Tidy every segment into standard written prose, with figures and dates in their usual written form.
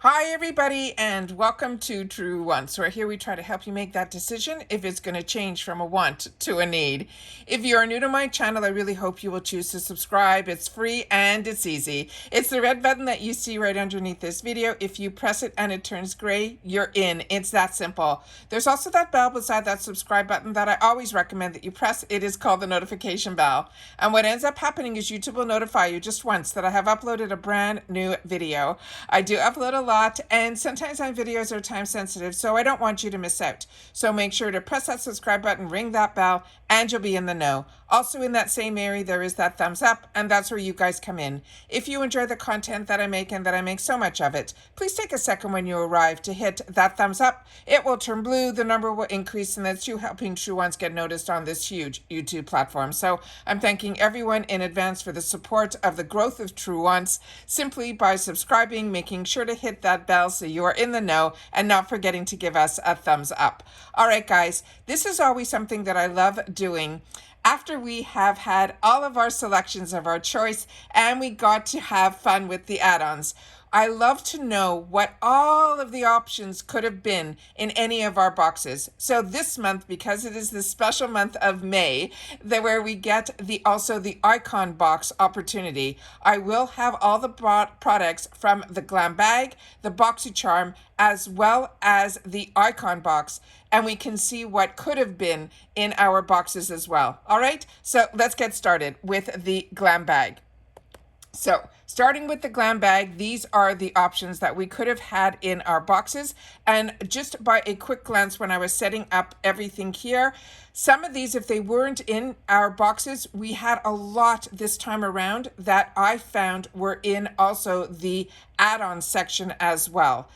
Hi everybody and welcome to True Wants, where here we try to help you make that decision if it's going to change from a want to a need. If you are new to my channel, I really hope you will choose to subscribe. It's free and it's easy. It's the red button that you see right underneath this video. If you press it and it turns gray, you're in. It's that simple. There's also that bell beside that subscribe button that I always recommend that you press. It is called the notification bell. And what ends up happening is YouTube will notify you just once that I have uploaded a brand new video. I do upload a lot, and sometimes my videos are time sensitive, so I don't want you to miss out. So make sure to press that subscribe button, ring that bell, and you'll be in the know. Also in that same area, there is that thumbs up, and that's where you guys come in. If you enjoy the content that I make and that I make so much of it, please take a second when you arrive to hit that thumbs up. It will turn blue, the number will increase, and that's you helping True Ones get noticed on this huge YouTube platform. So I'm thanking everyone in advance for the support of the growth of True Ones simply by subscribing, making sure to hit that bell so you are in the know, and not forgetting to give us a thumbs up. All right, guys, this is always something that I love doing after we have had all of our selections of our choice and we got to have fun with the add-ons. I love to know what all of the options could have been in any of our boxes. So this month, because it is the special month of May, where we get also the icon box opportunity, I will have all the products from the GlamBag, the Boxycharm, as well as the icon box, and we can see what could have been in our boxes as well. All right, so let's get started with the GlamBag. So starting with the GlamBag, these are the options that we could have had in our boxes. And just by a quick glance when I was setting up everything here, some of these, if they weren't in our boxes, we had a lot this time around that I found were in also the add-on section as well.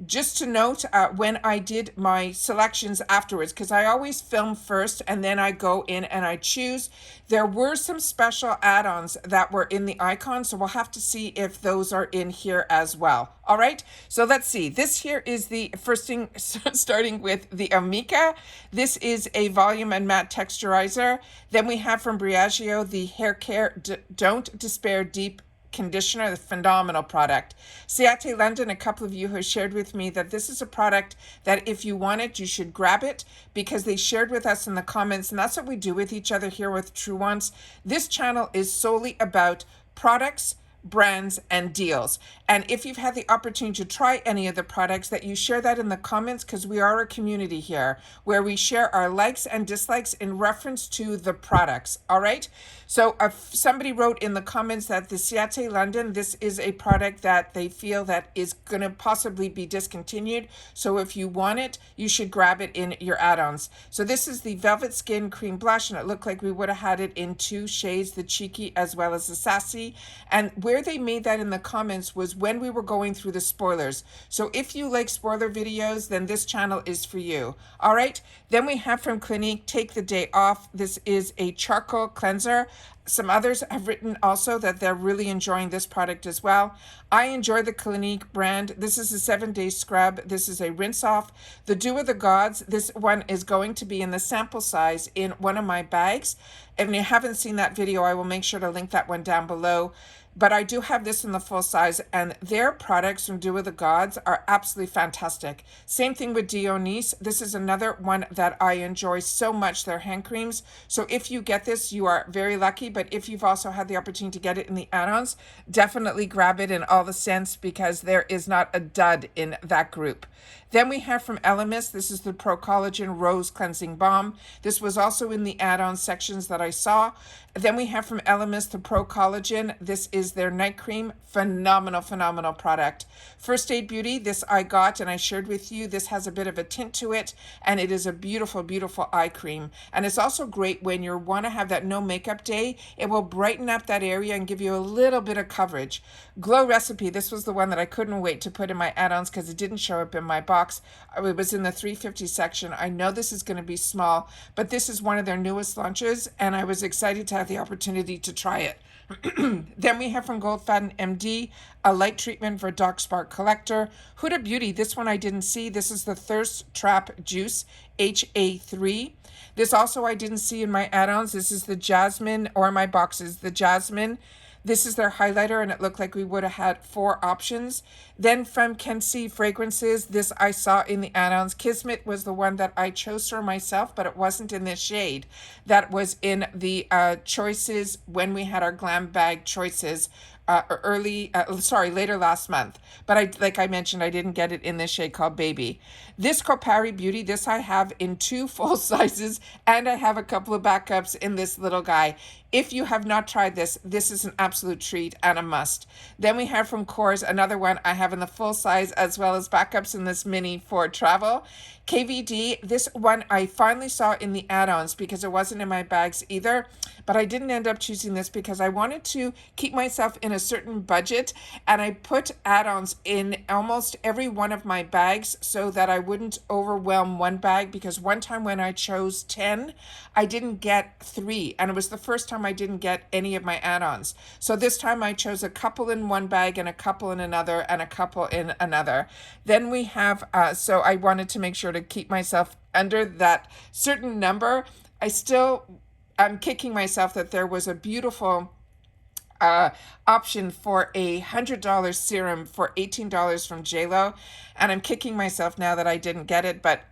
Just to note, when I did my selections afterwards, because I always film first and then I go in and I choose, there were some special add-ons that were in the icon, so we'll have to see if those are in here as well. All right, so let's see. This here is the first thing, starting with the Amica. This is a volume and matte texturizer. Then we have from Briageo the Hair Care Don't Despair Deep Conditioner, the phenomenal product. Ciate London, a couple of you have shared with me that this is a product that if you want it, you should grab it, because they shared with us in the comments, and that's what we do with each other here with True Ones. This channel is solely about products, brands, and deals. And if you've had the opportunity to try any of the products, that you share that in the comments, because we are a community here where we share our likes and dislikes in reference to the products. All right, so somebody wrote in the comments that the Ciate London, this is a product that they feel that is going to possibly be discontinued, so if you want it, you should grab it in your add-ons. So this is the Velvet Skin Cream Blush, and it looked like we would have had it in two shades, the Cheeky as well as the Sassy. And where they made that in the comments was when we were going through the spoilers. So if you like spoiler videos, then this channel is for you. All right, then we have from Clinique, Take the Day Off. This is a charcoal cleanser. Some others have written also that they're really enjoying this product as well. I enjoy the Clinique brand. This is a 7-day scrub. This is a rinse off. The Dew of the Gods, this one is going to be in the sample size in one of my bags. If you haven't seen that video, I will make sure to link that one down below. But I do have this in the full size, and their products from Dew of the Gods are absolutely fantastic. Same thing with Dionys. This is another one that I enjoy so much, their hand creams. So if you get this, you are very lucky. But if you've also had the opportunity to get it in the add-ons, definitely grab it in all the scents, because there is not a dud in that group. Then we have from Elemis, this is the Pro Collagen Rose Cleansing Balm. This was also in the add-on sections that I saw. Then we have from Elemis the Pro Collagen. This is their night cream. Phenomenal, phenomenal product. First Aid Beauty, this I got and I shared with you. This has a bit of a tint to it, and it is a beautiful, beautiful eye cream. And it's also great when you want to have that no makeup day. It will brighten up that area and give you a little bit of coverage. Glow Recipe, this was the one that I couldn't wait to put in my add-ons because it didn't show up in my box. It was in the 350 section. I know this is going to be small, but this is one of their newest launches, and I was excited to have the opportunity to try it. Then we have from Goldfaden MD, a light treatment for Dark Spark Collector. Huda Beauty, this one I didn't see. This is the Thirst Trap Juice HA3. This also I didn't see in my add-ons. This is the Jasmine, or my boxes, the Jasmine, This is their highlighter, and it looked like we would have had 4 options. Then from Kenzie Fragrances, this I saw in the add-ons. Kismet was the one that I chose for myself, but it wasn't in this shade. That was in the choices when we had our GlamBag choices later last month. But like I mentioned, I didn't get it in this shade called Baby. This Kopari Beauty, this I have in 2 full sizes, and I have a couple of backups in this little guy. If you have not tried this, this is an absolute treat and a must. Then we have from Kors, another one I have in the full size, as well as backups in this mini for travel. KVD, this one I finally saw in the add-ons because it wasn't in my bags either, but I didn't end up choosing this because I wanted to keep myself in a certain budget, and I put add-ons in almost every one of my bags so that I wouldn't overwhelm one bag, because one time when I chose 10, I didn't get 3, and it was the first time I didn't get any of my add-ons. So this time I chose a couple in one bag and a couple in another and a couple in another. Then we have, so I wanted to make sure to keep myself under that certain number. I'm kicking myself that there was a beautiful option for a $100 serum for $18 from JLo, and I'm kicking myself now that I didn't get it, but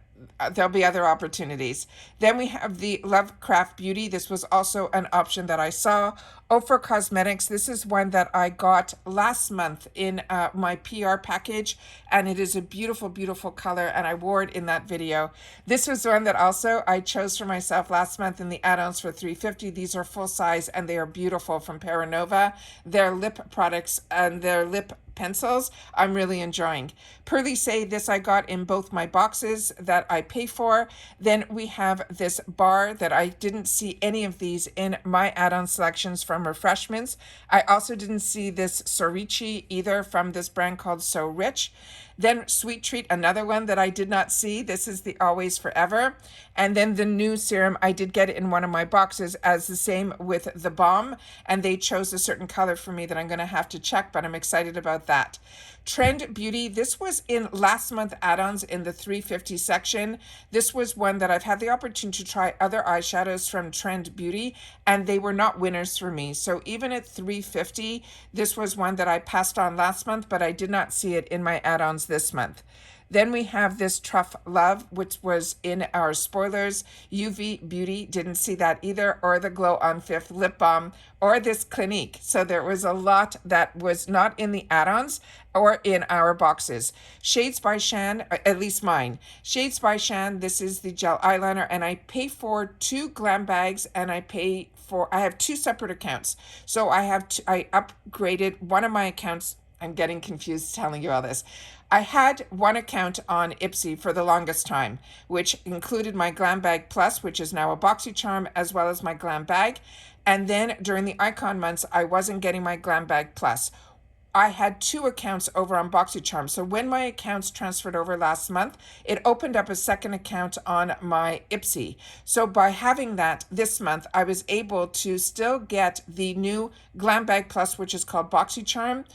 there'll be other opportunities. Then we have the Lovecraft Beauty. This was also an option that I saw. Ofra Cosmetics, this is one that I got last month in my PR package, and it is a beautiful, beautiful color, and I wore it in that video. This was one that also I chose for myself last month in the add-ons for $3.50. These are full size, and they are beautiful, from Paranova. Their lip products and their lip pencils I'm really enjoying. Pearly Say, this I got in both my boxes that I pay for. Then we have this bar that I didn't see any of these in my add-on selections from Refreshments. I also didn't see this Sorichi either from this brand called So Rich. Then Sweet Treat, another one that I did not see. This is the Always Forever. And then the new serum, I did get it in one of my boxes as the same with the Balm, and they chose a certain color for me that I'm going to have to check, but I'm excited about that. Trend Beauty, this was in last month add-ons in the $3.50 section. This was one that I've had the opportunity to try other eyeshadows from Trend Beauty, and they were not winners for me. So even at $3.50, this was one that I passed on last month, but I did not see it in my add-ons this month. Then we have this Truff Love, which was in our spoilers. UV Beauty, didn't see that either, or the Glow on Fifth Lip Balm, or this Clinique. So there was a lot that was not in the add-ons or in our boxes. Shades by Shan, at least mine. Shades by Shan, this is the gel eyeliner, and I pay for 2 glam bags, and I have 2 separate accounts. So I upgraded one of my accounts. I'm getting confused telling you all this. I had one account on IPSY for the longest time, which included my GlamBag Plus, which is now a Boxycharm, as well as my GlamBag. And then during the icon months, I wasn't getting my GlamBag Plus. I had 2 accounts over on Boxycharm. So when my accounts transferred over last month, it opened up a second account on my IPSY. So by having that this month, I was able to still get the new GlamBag Plus, which is called Boxycharm,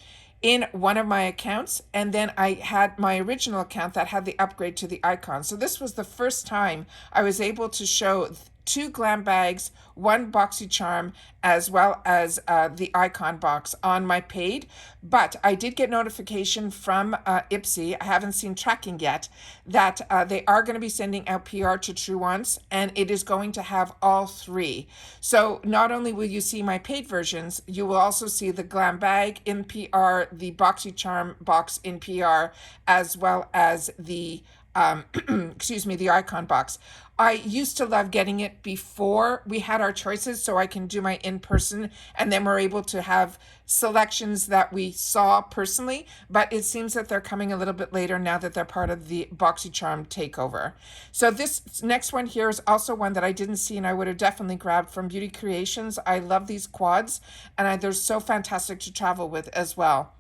in one of my accounts, and then I had my original account that had the upgrade to the icon. So this was the first time I was able to show 2 glam bags, 1 Boxycharm, as well as the icon box on my paid. But I did get notification from IPSY, I haven't seen tracking yet, that they are going to be sending out PR to True Ones, and it is going to have all 3. So not only will you see my paid versions, you will also see the glam bag in PR, the Boxycharm box in PR, as well as the the icon box. I used to love getting it before we had our choices, so I can do my in-person, and then we're able to have selections that we saw personally, but it seems that they're coming a little bit later now that they're part of the Boxycharm takeover. So this next one here is also one that I didn't see, and I would have definitely grabbed from Beauty Creations. I love these quads, and they're so fantastic to travel with as well.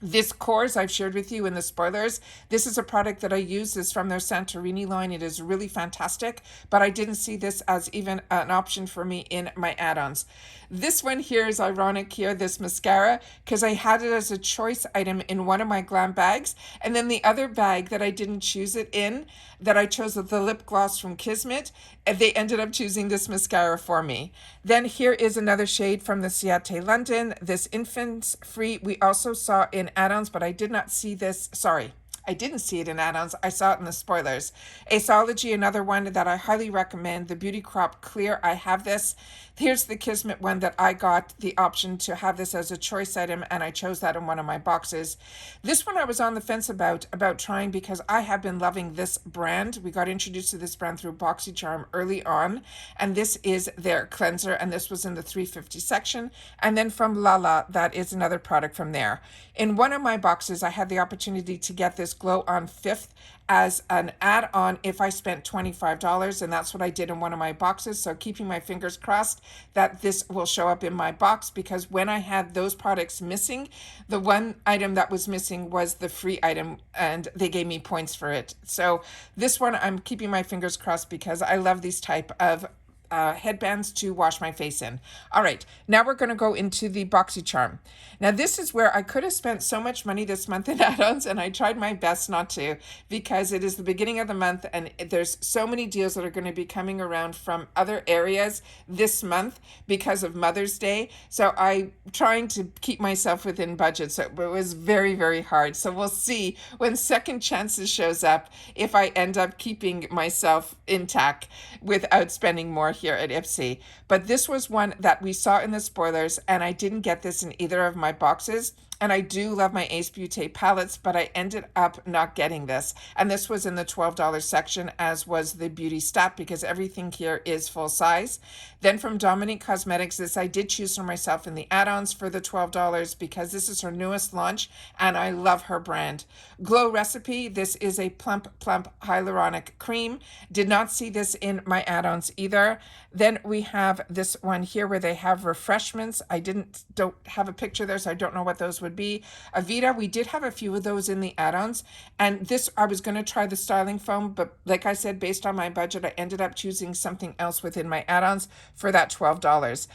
This course I've shared with you in the spoilers. This is a product that I use. This is from their Santorini line. It is really fantastic, but I didn't see this as even an option for me in my add-ons. This one here is ironic here, this mascara, because I had it as a choice item in one of my Glam bags, and then the other bag that I didn't choose it in, that I chose the lip gloss from Kismet, and they ended up choosing this mascara for me. Then here is another shade from the Ciate London, this Infants Free. We also saw in add-ons, but I did not see this. Sorry, I didn't see it in add-ons. I saw it in the spoilers. Aceology, another one that I highly recommend. The Beauty Crop Clear. I have this. Here's the Kismet one that I got the option to have this as a choice item, and I chose that in one of my boxes. This one I was on the fence about trying because I have been loving this brand. We got introduced to this brand through Boxycharm early on, and this is their cleanser, and this was in the 350 section. And then from Lala, that is another product from there. In one of my boxes, I had the opportunity to get this Glow on Fifth as an add-on if I spent $25, and that's what I did in one of my boxes. So keeping my fingers crossed that this will show up in my box, because when I had those products missing, the one item that was missing was the free item, and they gave me points for it. So this one I'm keeping my fingers crossed because I love these type of headbands to wash my face in. All right, now we're going to go into the Boxycharm. Now this is where I could have spent so much money this month in add-ons, and I tried my best not to, because it is the beginning of the month and there's so many deals that are going to be coming around from other areas this month because of Mother's Day. So I'm trying to keep myself within budget. So it was very, very hard. So we'll see when Second Chances shows up if I end up keeping myself intact without spending more here at IPSY. But this was one that we saw in the spoilers, and I didn't get this in either of my boxes. And I do love my Ace Beauté palettes, but I ended up not getting this. And this was in the $12 section, as was the Beauty Stat, because everything here is full size. Then from Dominique Cosmetics, this I did choose for myself in the add-ons for the $12 because this is her newest launch and I love her brand. Glow Recipe, this is a plump hyaluronic cream. Did not see this in my add-ons either. Then we have this one here where they have refreshments. I don't have a picture there, so I don't know what those would be. Avita, we did have a few of those in the add-ons, and this I was going to try the styling foam, but like I said, based on my budget, I ended up choosing something else within my add-ons for that $12.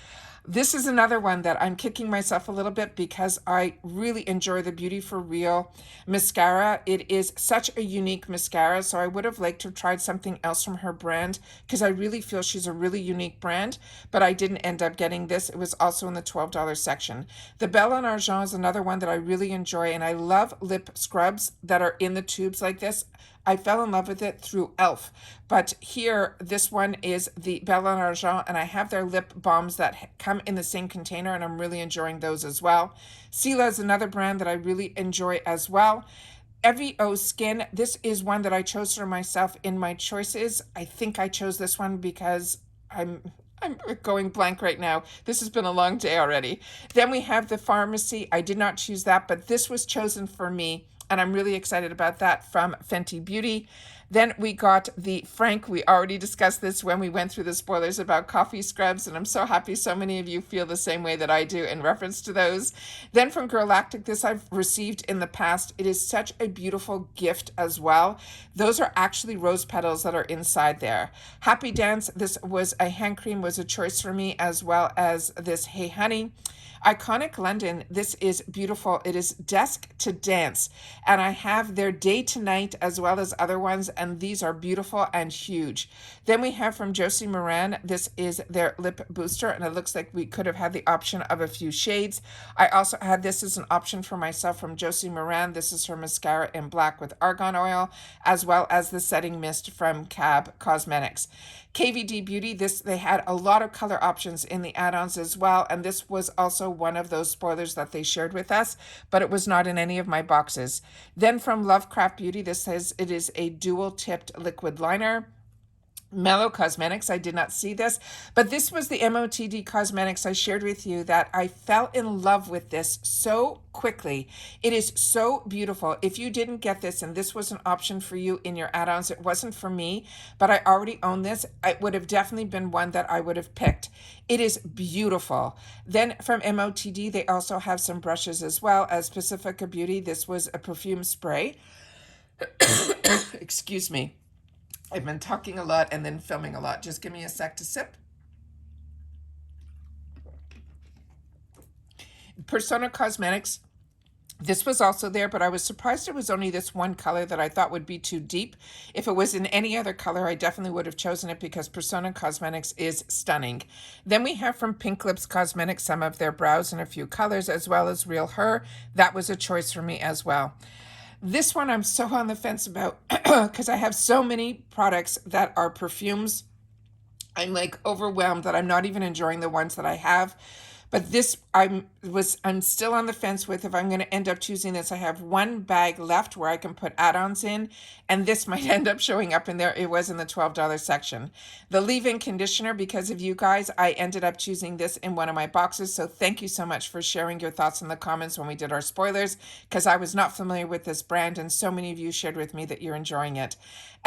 This is another one that I'm kicking myself a little bit because I really enjoy the Beauty for Real mascara. It is such a unique mascara, so I would have liked to have tried something else from her brand because I really feel she's a really unique brand, but I didn't end up getting this. It was also in the $12 section. The Belle en Argent is another one that I really enjoy, and I love lip scrubs that are in the tubes like this. I fell in love with it through e.l.f. But here, this one is the Belle en Argent, and I have their lip balms that come in the same container, and I'm really enjoying those as well. Sela is another brand that I really enjoy as well. Evio Skin, this is one that I chose for myself in my choices. I think I chose this one because I'm going blank right now. This has been a long day already. Then we have the Pharmacy. I did not choose that, but this was chosen for me, and I'm really excited about that, from Fenty Beauty. Then we got the Frank. We already discussed this when we went through the spoilers about coffee scrubs, and I'm so happy so many of you feel the same way that I do in reference to those. Then from Girlactic, this I've received in the past. It is such a beautiful gift as well. Those are actually rose petals that are inside there. Happy Dance, this was a hand cream, was a choice for me, as well as this Hey Honey. Iconic London, this is beautiful. It is Desk to Dance, and I have their Day to Night as well as other ones, and these are beautiful and huge. Then we have from Josie Moran, this is their lip booster, and it looks like we could have had the option of a few shades. I also had this as an option for myself from Josie Moran. This is her mascara in black with argan oil, as well as the setting mist from Cab Cosmetics. KVD Beauty, this they had a lot of color options in the add-ons as well, and this was also one of those spoilers that they shared with us, but it was not in any of my boxes. Then from Lovecraft Beauty, this says it is a dual tipped liquid liner. Mellow Cosmetics, I did not see this, but this was the MOTD Cosmetics I shared with you that I fell in love with this so quickly. It is so beautiful. If you didn't get this and this was an option for you in your add-ons, it wasn't for me, but I already own this. It would have definitely been one that I would have picked. It is beautiful. Then from MOTD, they also have some brushes as well as Pacifica Beauty. This was a perfume spray. Excuse me. I've been talking a lot and then filming a lot. Just give me a sec to sip. Persona Cosmetics. This was also there, but I was surprised it was only this one color that I thought would be too deep. If it was in any other color, I definitely would have chosen it because Persona Cosmetics is stunning. Then we have from Pink Lips Cosmetics some of their brows in a few colors, as well as Real Her. That was a choice for me as well. This one I'm so on the fence about because I have so many products that are perfumes. I'm like overwhelmed that I'm not even enjoying the ones that I have. But this I'm still on the fence with if I'm going to end up choosing this. I have one bag left where I can put add-ons in, and this might end up showing up in there. It was in the $12 section. The leave-in conditioner, because of you guys, I ended up choosing this in one of my boxes. So thank you so much for sharing your thoughts in the comments when we did our spoilers, because I was not familiar with this brand, and so many of you shared with me that you're enjoying it.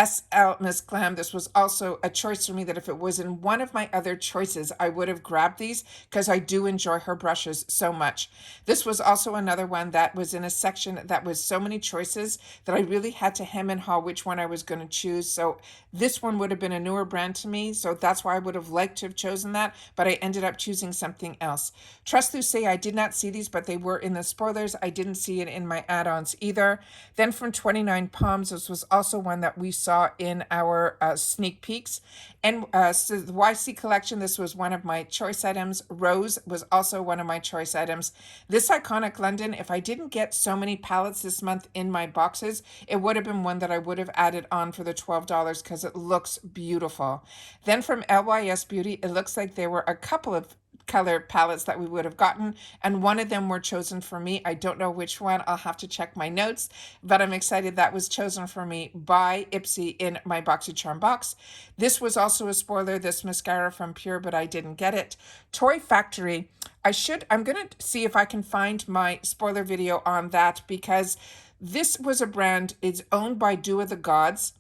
SL Miss Glam, this was also a choice for me that if it was in one of my other choices, I would have grabbed these because I do enjoy her brushes so much. This was also another one that was in a section that was so many choices that I really had to hem and haw which one I was going to choose. So this one would have been a newer brand to me, so that's why I would have liked to have chosen that, but I ended up choosing something else. Trust Luce, I did not see these, but they were in the spoilers. I didn't see it in my add-ons either. Then from 29 Palms, this was also one that we saw in our sneak peeks. And so the YC collection, this was one of my choice items. Rose was also one of my choice items. This Iconic London, if I didn't get so many palettes this month in my boxes, it would have been one that I would have added on for the $12 because it looks beautiful. Then from LYS Beauty, it looks like there were a couple of color palettes that we would have gotten, and one of them were chosen for me. I don't know which one. I'll have to check my notes, but I'm excited that was chosen for me by IPSY in my Boxycharm box. This was also a spoiler, this mascara from Pure, but I didn't get it. Toy Factory, I'm going to see if I can find my spoiler video on that, because this was a brand, it's owned by Do of the Gods.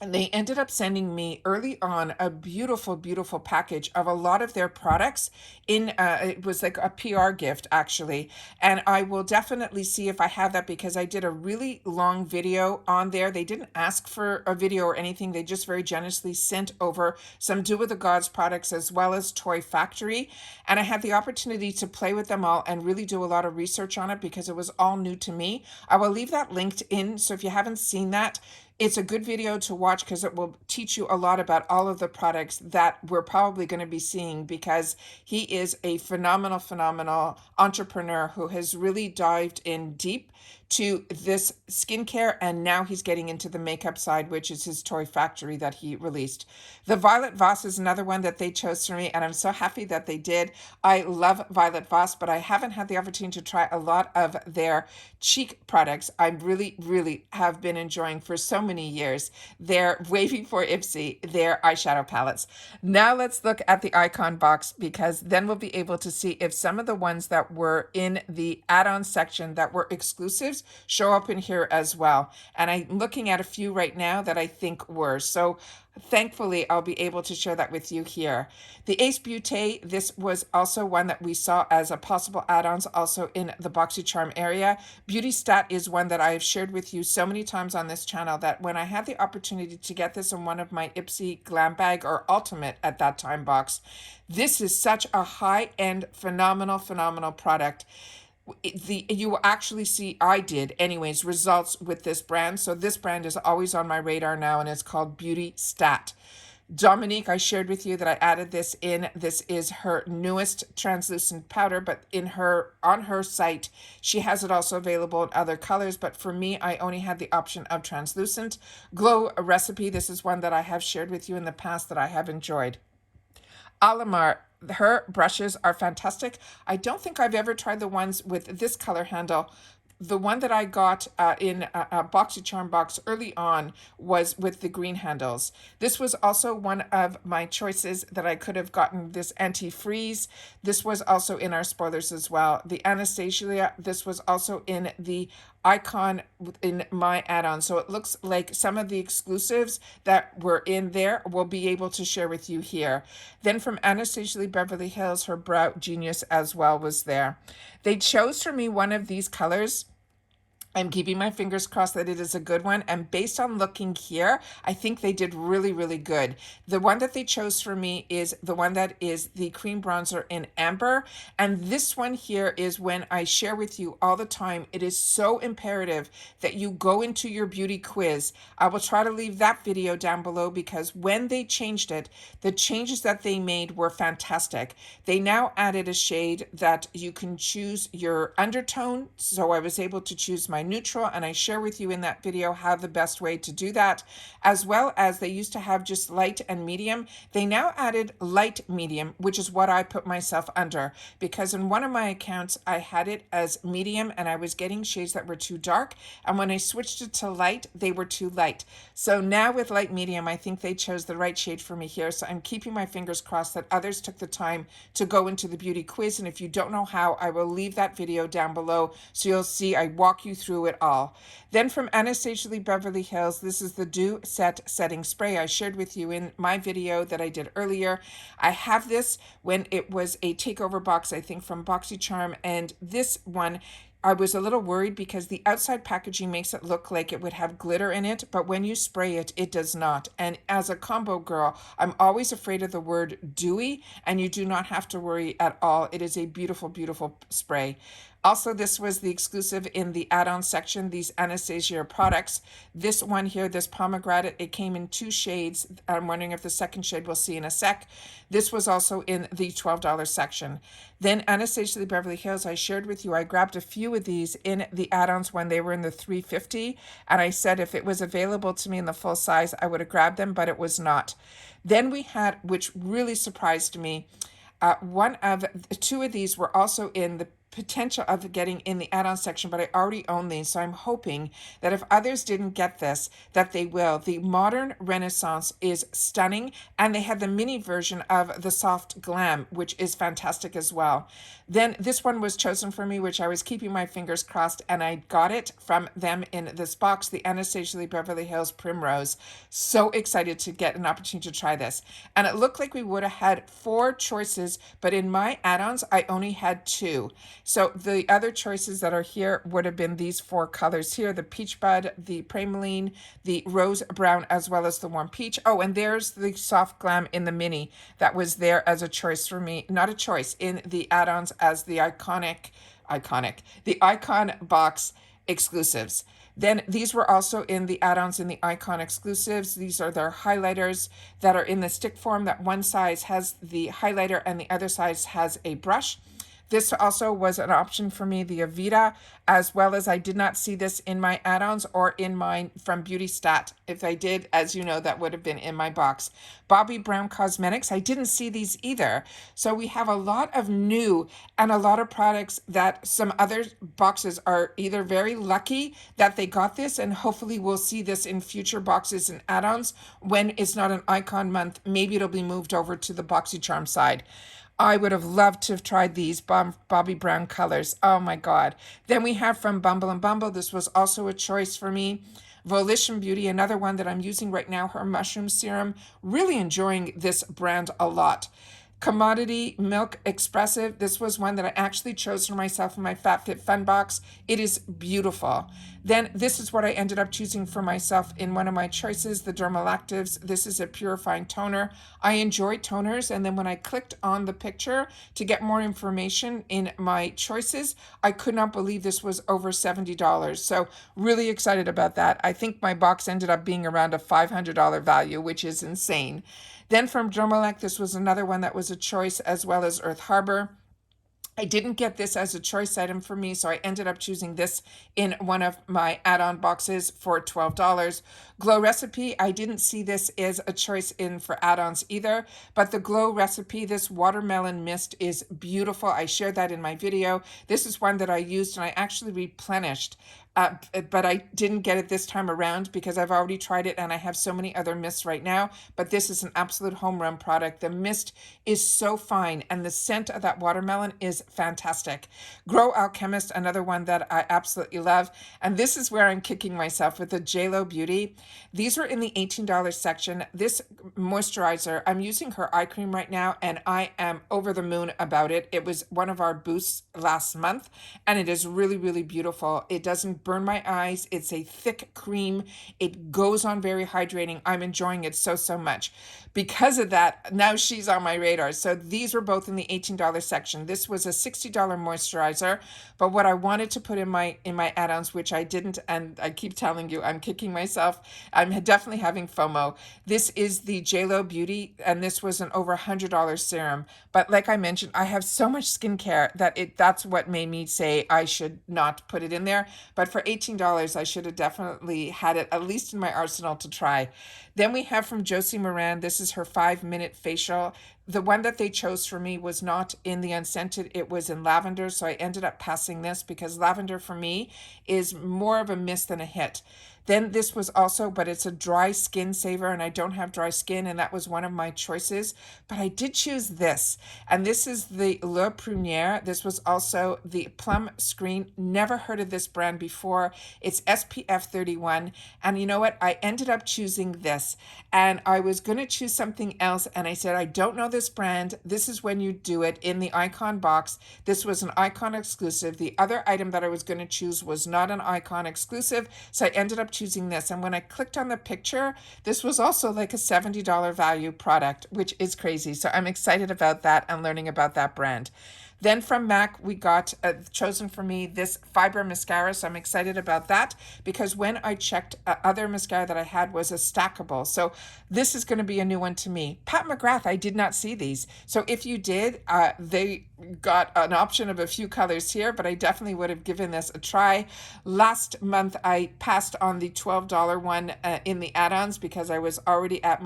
And they ended up sending me early on a beautiful, beautiful package of a lot of their products in, it was like a PR gift actually. And I will definitely see if I have that because I did a really long video on there. They didn't ask for a video or anything. They just very generously sent over some Do With The Gods products as well as Toy Factory. And I had the opportunity to play with them all and really do a lot of research on it because it was all new to me. I will leave that linked in. So if you haven't seen that, it's a good video to watch because it will teach you a lot about all of the products that we're probably going to be seeing, because he is a phenomenal, phenomenal entrepreneur who has really dived in deep to this skincare, and now he's getting into the makeup side, which is his Toy Factory that he released. The Violet Voss is another one that they chose for me, and I'm so happy that they did. I love Violet Voss, but I haven't had the opportunity to try a lot of their cheek products. I really, really have been enjoying for so many years. They're waiting for IPSY, their eyeshadow palettes. Now let's look at the icon box, because then we'll be able to see if some of the ones that were in the add-on section that were exclusives show up in here as well. And I'm looking at a few right now that I think were. So thankfully, I'll be able to share that with you here. The Ace Beauté, this was also one that we saw as a possible add-ons also in the Boxycharm area. Beauty Stat is one that I have shared with you so many times on this channel that when I had the opportunity to get this in one of my IPSY GlamBag or Ultimate at that time box, this is such a high-end, phenomenal, phenomenal product. You will actually see, I did anyways, results with this brand. So this brand is always on my radar now, and it's called Beauty Stat. Dominique, I shared with you that I added this in. This is her newest translucent powder, but on her site, she has it also available in other colors. But for me, I only had the option of translucent. Glow Recipe, this is one that I have shared with you in the past that I have enjoyed. Alamar, her brushes are fantastic. I don't think I've ever tried the ones with this color handle. the one that I got in a Boxycharm box early on was with the green handles. This was also one of my choices that I could have gotten, this anti-freeze. This was also in our spoilers as well. The Anastasia, this was also in the icon in my add-on. So it looks like some of the exclusives that were in there we'll be able to share with you here. Then from Anastasia Beverly Hills, her Brow Genius as well was there. They chose for me one of these colors. I'm keeping my fingers crossed that it is a good one. And based on looking here, I think they did really, really good. The one that they chose for me is the one that is the cream bronzer in amber. And this one here is when I share with you all the time. It is so imperative that you go into your beauty quiz. I will try to leave that video down below because when they changed it, the changes that they made were fantastic. They now added a shade that you can choose your undertone. So I was able to choose my neutral, and I share with you in that video how the best way to do that, as well as they used to have just light and medium. They now added light medium, which is what I put myself under, because in one of my accounts I had it as medium and I was getting shades that were too dark, and when I switched it to light they were too light. So now with light medium I think they chose the right shade for me here. So I'm keeping my fingers crossed that others took the time to go into the beauty quiz, and if you don't know how, I will leave that video down below so you'll see I walk you through it all. Then from Anastasia Beverly Hills, this is the Dew Set Setting Spray I shared with you in my video that I did earlier. I have this when it was a takeover box, I think from Boxycharm, and this one I was a little worried because the outside packaging makes it look like it would have glitter in it, but when you spray it, it does not. And as a combo girl, I'm always afraid of the word dewy, and you do not have to worry at all. It is a beautiful, beautiful spray. Also, this was the exclusive in the add-on section, these Anastasia products. This one here, this pomegranate, it came in 2 shades. I'm wondering if the second shade we'll see in a sec. This was also in the $12 section. Then Anastasia Beverly Hills, I shared with you, I grabbed a few of these in the add-ons when they were in the $3.50, and I said if it was available to me in the full size, I would have grabbed them, but it was not. Then we had, which really surprised me, two of these were also in the potential of getting in the add-on section, but I already own these, so I'm hoping that if others didn't get this, that they will. The Modern Renaissance is stunning, and they have the mini version of the Soft Glam, which is fantastic as well. Then this one was chosen for me, which I was keeping my fingers crossed, and I got it from them in this box, the Anastasia Beverly Hills Primrose. So excited to get an opportunity to try this. And it looked like we would have had 4 choices, but in my add-ons, I only had 2. So the other choices that are here would have been these 4 colors here, the Peach Bud, the Praline, the Rose Brown, as well as the Warm Peach. Oh, and there's the Soft Glam in the mini that was there as a choice for me. Not a choice, in the add-ons as the the Icon box exclusives. Then these were also in the add-ons in the Icon exclusives. These are their highlighters that are in the stick form, that one size has the highlighter and the other size has a brush. This also was an option for me, the Avita, as well as I did not see this in my add-ons or in mine from Beauty Stat. If I did, as you know, that would have been in my box. Bobbi Brown Cosmetics, I didn't see these either. So we have a lot of new and a lot of products that some other boxes are either very lucky that they got this, and hopefully we'll see this in future boxes and add-ons when it's not an Icon month. Maybe it'll be moved over to the Boxycharm side. I would have loved to have tried these Bobbi Brown colors. Oh my God. Then we have from Bumble & Bumble. This was also a choice for me. Volition Beauty, another one that I'm using right now, her mushroom serum. Really enjoying this brand a lot. Commodity Milk Expressive. This was one that I actually chose for myself in my FabFitFun box. It is beautiful. Then this is what I ended up choosing for myself in one of my choices, the Dermalactives. This is a purifying toner. I enjoy toners, and then when I clicked on the picture to get more information in my choices, I could not believe this was over $70. So really excited about that. I think my box ended up being around a $500 value, which is insane. Then from Dermalect, this was another one that was a choice, as well as Earth Harbor. I didn't get this as a choice item for me, so I ended up choosing this in one of my add-on boxes for $12. Glow Recipe, I didn't see this as a choice in for add-ons either, but the Glow Recipe, this watermelon mist is beautiful. I shared that in my video. This is one that I used and I actually replenished. But I didn't get it this time around because I've already tried it and I have so many other mists right now. But this is an absolute home run product. The mist is so fine and the scent of that watermelon is fantastic. Grow Alchemist, another one that I absolutely love. And this is where I'm kicking myself with the JLo Beauty. These were in the $18 section. This moisturizer, I'm using her eye cream right now and I am over the moon about it. It was one of our boosts last month and it is really, really beautiful. It doesn't burn my eyes. It's a thick cream. It goes on very hydrating. I'm enjoying it so, so much. Because of that, now she's on my radar. So these were both in the $18 section. This was a $60 moisturizer, but what I wanted to put in my add-ons, which I didn't, and I keep telling you, I'm kicking myself. I'm definitely having FOMO. This is the JLo Beauty, and this was an over $100 serum. But like I mentioned, I have so much skincare that that's what made me say I should not put it in there. But for $18, I should have definitely had it at least in my arsenal to try. Then we have from Josie Moran, this is her 5-minute facial. The one that they chose for me was not in the unscented, it was in lavender, so I ended up passing this because lavender for me is more of a miss than a hit. Then this was also, but it's a dry skin saver and I don't have dry skin and that was one of my choices, but I did choose this. And this is the Le Prunière. This was also the Plum Screen. Never heard of this brand before. It's SPF 31. And you know what? I ended up choosing this and I was going to choose something else. And I said, I don't know this brand. This is when you do it in the Icon box. This was an Icon exclusive. The other item that I was going to choose was not an Icon exclusive. So I ended up choosing this. And when I clicked on the picture, this was also like a $70 value product, which is crazy. So I'm excited about that and learning about that brand. Then from MAC, we got chosen for me this fiber mascara. So I'm excited about that because when I checked, other mascara that I had was a stackable. So this is going to be a new one to me. Pat McGrath, I did not see these. So if you did, they got an option of a few colors here, but I definitely would have given this a try. Last month, I passed on the $12 one in the add-ons because I was already at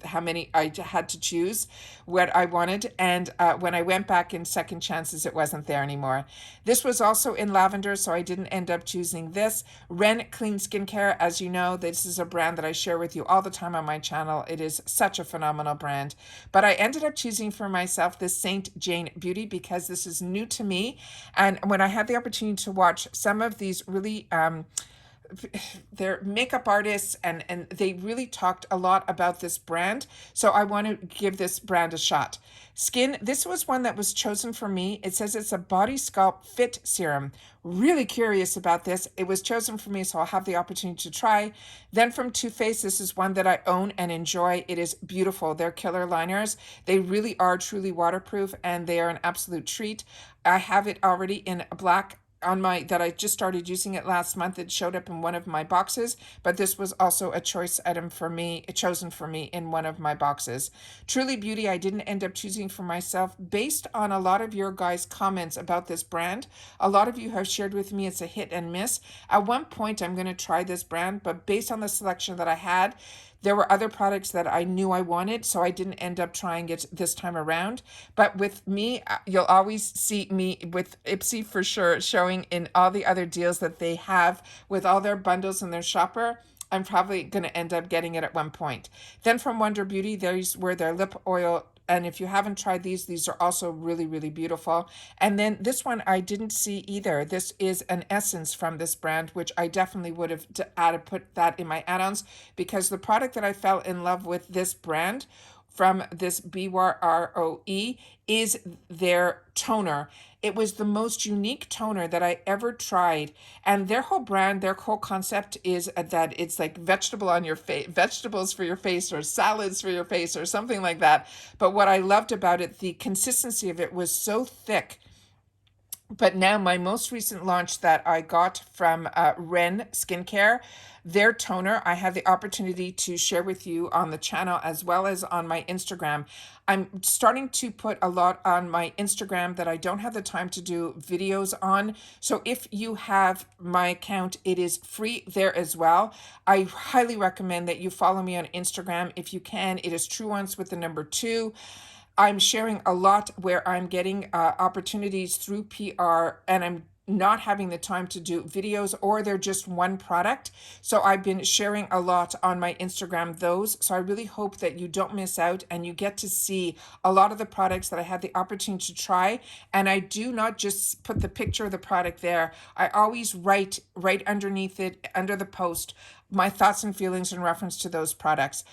how many I had to choose what I wanted. And when I went back in second chances, it wasn't there anymore. This was also in lavender, so I didn't end up choosing this. Ren Clean Skincare, as you know, this is a brand that I share with you all the time on my channel. It is such a phenomenal brand. But I ended up choosing for myself this Saint Jane Beauty because this is new to me. And when I had the opportunity to watch some of these really they're makeup artists and they really talked a lot about this brand. So I want to give this brand a shot. Skin, this was one that was chosen for me. It says it's a Body Sculpt Fit Serum. Really curious about this. It was chosen for me, so I'll have the opportunity to try. Then from Too Faced, this is one that I own and enjoy. It is beautiful. They're killer liners. They really are truly waterproof and they are an absolute treat. I have it already in black on that I just started using it last month. It showed up in one of my boxes, but this was also a choice item for me, chosen for me in one of my boxes. Truly Beauty, I didn't end up choosing for myself based on a lot of your guys' comments about this brand. A lot of you have shared with me it's a hit and miss. At one point, I'm going to try this brand, but based on the selection that I had, there were other products that I knew I wanted, so I didn't end up trying it this time around. But with me, you'll always see me with IPSY for sure, showing in all the other deals that they have with all their bundles and their shopper. I'm probably going to end up getting it at one point. Then from Wonder Beauty, these were their lip oil. And if you haven't tried these are also really, really beautiful. And then this one I didn't see either. This is an essence from this brand, which I definitely would have put that in my add-ons because the product that I fell in love with this brand from this BROE is their toner. It was the most unique toner that I ever tried. And their whole brand, their whole concept is that it's like vegetables for your face or salads for your face or something like that. But what I loved about it, the consistency of it was so thick But now my most recent launch that I got from Ren Skincare, their toner, I had the opportunity to share with you on the channel as well as on my Instagram. I'm starting to put a lot on my Instagram that I don't have the time to do videos on. So if you have my account, it is free there as well. I highly recommend that you follow me on Instagram if you can. It is True Ones with the number 2. I'm sharing a lot where I'm getting opportunities through PR, and I'm not having the time to do videos, or they're just one product. So I've been sharing a lot on my Instagram those. So I really hope that you don't miss out and you get to see a lot of the products that I had the opportunity to try. And I do not just put the picture of the product there. I always write right underneath it, under the post, my thoughts and feelings in reference to those products.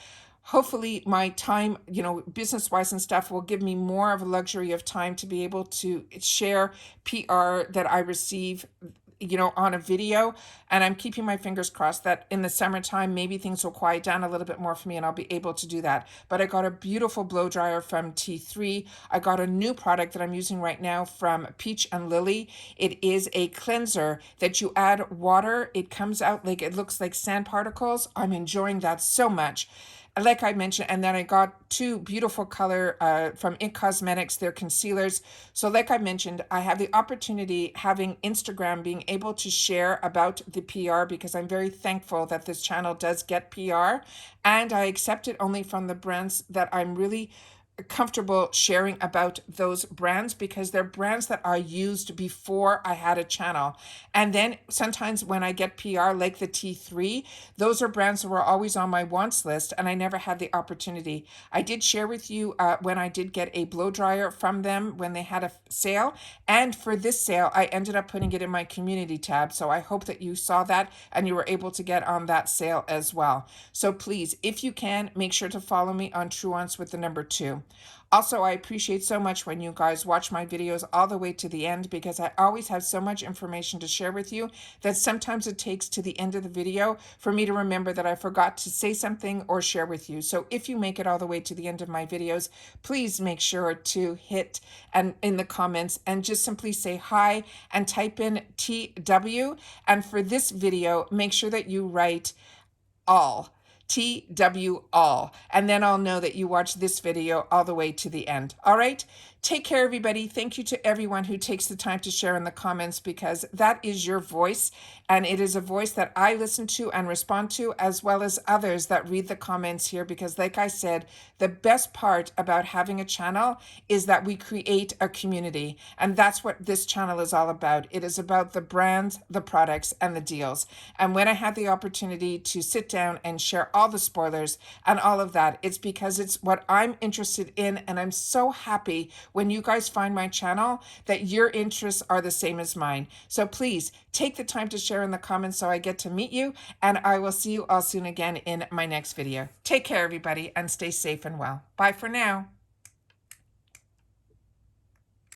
Hopefully my time, business wise and stuff, will give me more of a luxury of time to be able to share PR that I receive, on a video. And I'm keeping my fingers crossed that in the summertime, maybe things will quiet down a little bit more for me and I'll be able to do that. But I got a beautiful blow dryer from T3. I got a new product that I'm using right now from Peach and Lily. It is a cleanser that you add water. It comes out like, it looks like sand particles. I'm enjoying that so much. Like I mentioned, and then I got 2 beautiful color from It Cosmetics, their concealers. So like I mentioned, I have the opportunity, having Instagram, being able to share about the PR, because I'm very thankful that this channel does get PR, and I accept it only from the brands that I'm really comfortable sharing about those brands, because they're brands that I used before I had a channel. And then sometimes when I get PR like the T3, those are brands that were always on my wants list and I never had the opportunity. I did share with you when I did get a blow dryer from them when they had a sale, and for this sale I ended up putting it in my community tab. So I hope that you saw that and you were able to get on that sale as well. So please, if you can, make sure to follow me on True Ones with the number 2. Also, I appreciate so much when you guys watch my videos all the way to the end, because I always have so much information to share with you that sometimes it takes to the end of the video for me to remember that I forgot to say something or share with you. So if you make it all the way to the end of my videos, please make sure to hit and in the comments and just simply say hi and type in TW. And for this video, make sure that you write all. TW all. And then I'll know that you watched this video all the way to the end. All right. Take care, everybody. Thank you to everyone who takes the time to share in the comments, because that is your voice. And it is a voice that I listen to and respond to, as well as others that read the comments here. Because like I said, the best part about having a channel is that we create a community. And that's what this channel is all about. It is about the brands, the products, and the deals. And when I had the opportunity to sit down and share all the spoilers and all of that, it's because it's what I'm interested in. And I'm so happy when you guys find my channel that your interests are the same as mine. So please take the time to share in the comments so I get to meet you, and I will see you all soon again in my next video. Take care, everybody, and stay safe and well. Bye for now.